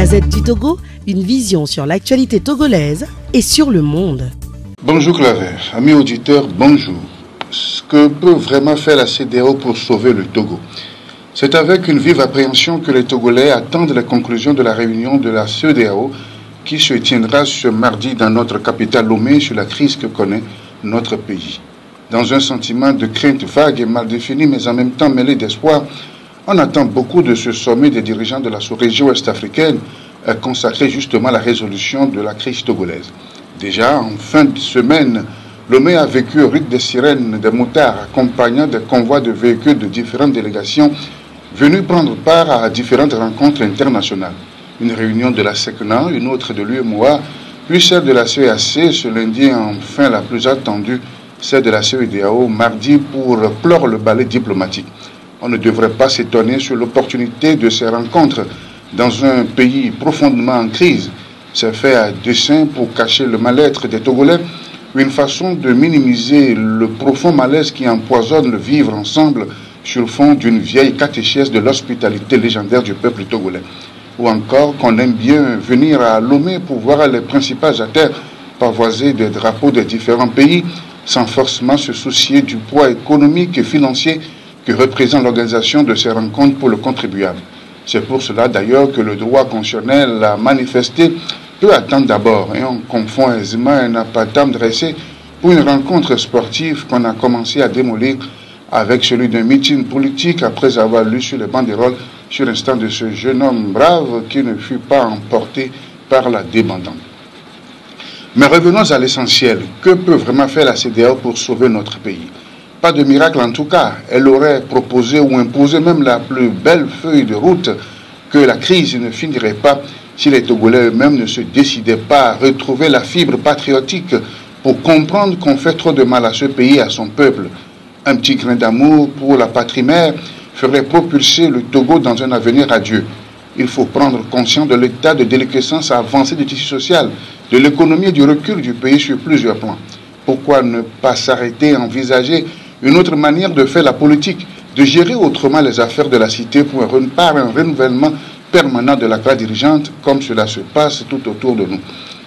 Gazette du Togo, une vision sur l'actualité togolaise et sur le monde. Bonjour Claver, amis auditeurs, bonjour. Ce que peut vraiment faire la CEDEAO pour sauver le Togo? C'est avec une vive appréhension que les Togolais attendent la conclusion de la réunion de la CEDEAO qui se tiendra ce mardi dans notre capitale Lomé sur la crise que connaît notre pays. Dans un sentiment de crainte vague et mal défini, mais en même temps mêlé d'espoir, on attend beaucoup de ce sommet des dirigeants de la sous-région ouest-africaine consacré justement à la résolution de la crise togolaise. Déjà, en fin de semaine, Lomé a vécu au rythme des sirènes, des motards, accompagnant des convois de véhicules de différentes délégations venus prendre part à différentes rencontres internationales. Une réunion de la SECNA, une autre de l'UEMOA, puis celle de la CEAC, ce lundi, enfin la plus attendue, celle de la CEDEAO, mardi, pour clore le ballet diplomatique. On ne devrait pas s'étonner sur l'opportunité de ces rencontres dans un pays profondément en crise. C'est fait à dessein pour cacher le mal-être des Togolais, une façon de minimiser le profond malaise qui empoisonne le vivre ensemble sur le fond d'une vieille catéchèse de l'hospitalité légendaire du peuple togolais. Ou encore qu'on aime bien venir à Lomé pour voir les principaux acteurs pavoiser des drapeaux des différents pays sans forcément se soucier du poids économique et financier que représente l'organisation de ces rencontres pour le contribuable. C'est pour cela d'ailleurs que le droit constitutionnel a manifesté peut attendre d'abord et on confond aisément un appât dressé pour une rencontre sportive qu'on a commencé à démolir avec celui d'un meeting politique après avoir lu sur les banderoles sur l'instant de ce jeune homme brave qui ne fut pas emporté par la débandade. Mais revenons à l'essentiel. Que peut vraiment faire la CEDEAO pour sauver notre pays? Pas de miracle en tout cas. Elle aurait proposé ou imposé même la plus belle feuille de route que la crise ne finirait pas si les Togolais eux-mêmes ne se décidaient pas à retrouver la fibre patriotique pour comprendre qu'on fait trop de mal à ce pays et à son peuple. Un petit grain d'amour pour la patrie mère ferait propulser le Togo dans un avenir radieux. Il faut prendre conscience de l'état de déliquescence avancé du tissu social, de l'économie et du recul du pays sur plusieurs plans. Pourquoi ne pas s'arrêter à envisager une autre manière de faire la politique, de gérer autrement les affaires de la cité pour un renouvellement permanent de la classe dirigeante comme cela se passe tout autour de nous?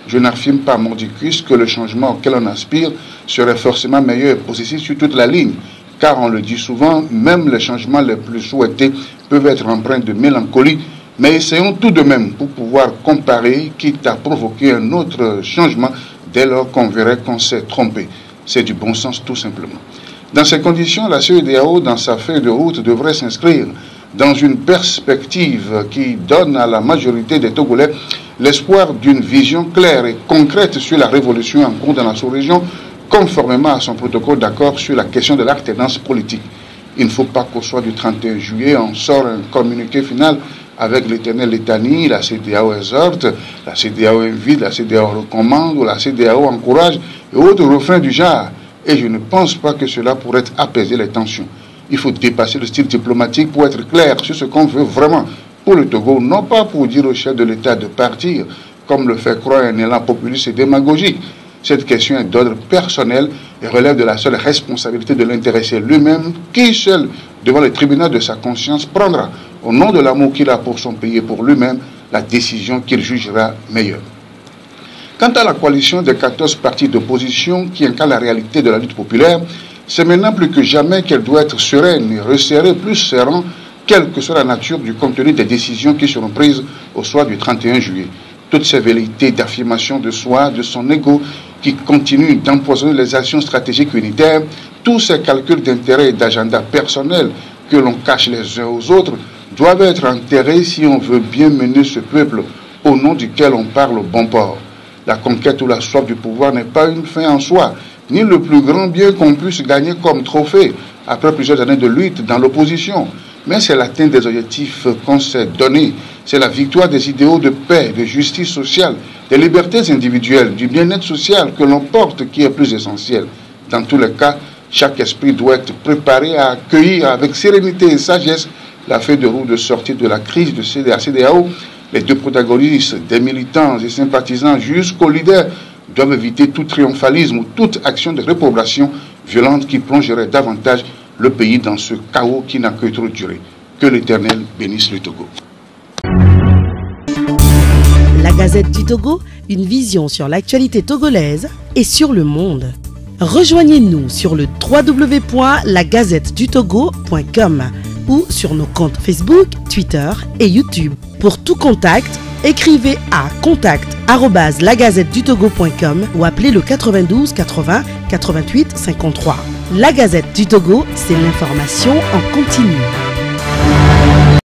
Je n'affirme pas mordicus que le changement auquel on aspire serait forcément meilleur et positif sur toute la ligne, car on le dit souvent, même les changements les plus souhaités peuvent être empreints de mélancolie, mais essayons tout de même pour pouvoir comparer, quitte à provoquer un autre changement dès lors qu'on verrait qu'on s'est trompé. C'est du bon sens tout simplement. Dans ces conditions, la CEDEAO, dans sa feuille de route, devrait s'inscrire dans une perspective qui donne à la majorité des Togolais l'espoir d'une vision claire et concrète sur la révolution en cours dans la sous-région, conformément à son protocole d'accord sur la question de l'alternance politique. Il ne faut pas qu'au soir du 31 juillet, on sort un communiqué final avec l'éternelle litanie, la CEDEAO exhorte, la CEDEAO invite, la CEDEAO recommande, ou la CEDEAO encourage, et autres refrains du genre. Et je ne pense pas que cela pourrait apaiser les tensions. Il faut dépasser le style diplomatique pour être clair sur ce qu'on veut vraiment pour le Togo, non pas pour dire au chef de l'État de partir, comme le fait croire un élan populiste et démagogique. Cette question est d'ordre personnel et relève de la seule responsabilité de l'intéressé lui-même, qui seul, devant le tribunal de sa conscience, prendra, au nom de l'amour qu'il a pour son pays et pour lui-même, la décision qu'il jugera meilleure. Quant à la coalition des 14 partis d'opposition qui incarne la réalité de la lutte populaire, c'est maintenant plus que jamais qu'elle doit être sereine et resserrée, plus serrant, quelle que soit la nature du contenu des décisions qui seront prises au soir du 31 juillet. Toutes ces velléités d'affirmation de soi, de son ego, qui continuent d'empoisonner les actions stratégiques unitaires, tous ces calculs d'intérêt et d'agenda personnel que l'on cache les uns aux autres, doivent être enterrés si on veut bien mener ce peuple au nom duquel on parle au bon port. La conquête ou la soif du pouvoir n'est pas une fin en soi, ni le plus grand bien qu'on puisse gagner comme trophée après plusieurs années de lutte dans l'opposition. Mais c'est l'atteinte des objectifs qu'on s'est donnés. C'est la victoire des idéaux de paix, de justice sociale, des libertés individuelles, du bien-être social que l'on porte qui est plus essentiel. Dans tous les cas, chaque esprit doit être préparé à accueillir avec sérénité et sagesse la feuille de route de sortie de la crise de la CEDEAO. Les deux protagonistes, des militants et sympathisants jusqu'aux leaders, doivent éviter tout triomphalisme ou toute action de réprobation violente qui plongerait davantage le pays dans ce chaos qui n'a que trop duré. Que l'Éternel bénisse le Togo. Gazette du Togo, une vision sur l'actualité togolaise et sur le monde. Rejoignez-nous sur le www.lagazettedutogo.com ou sur nos comptes Facebook, Twitter et YouTube. Pour tout contact, écrivez à contact@lagazettedutogo.com ou appelez le 92 80 88 53. La Gazette du Togo, c'est l'information en continu.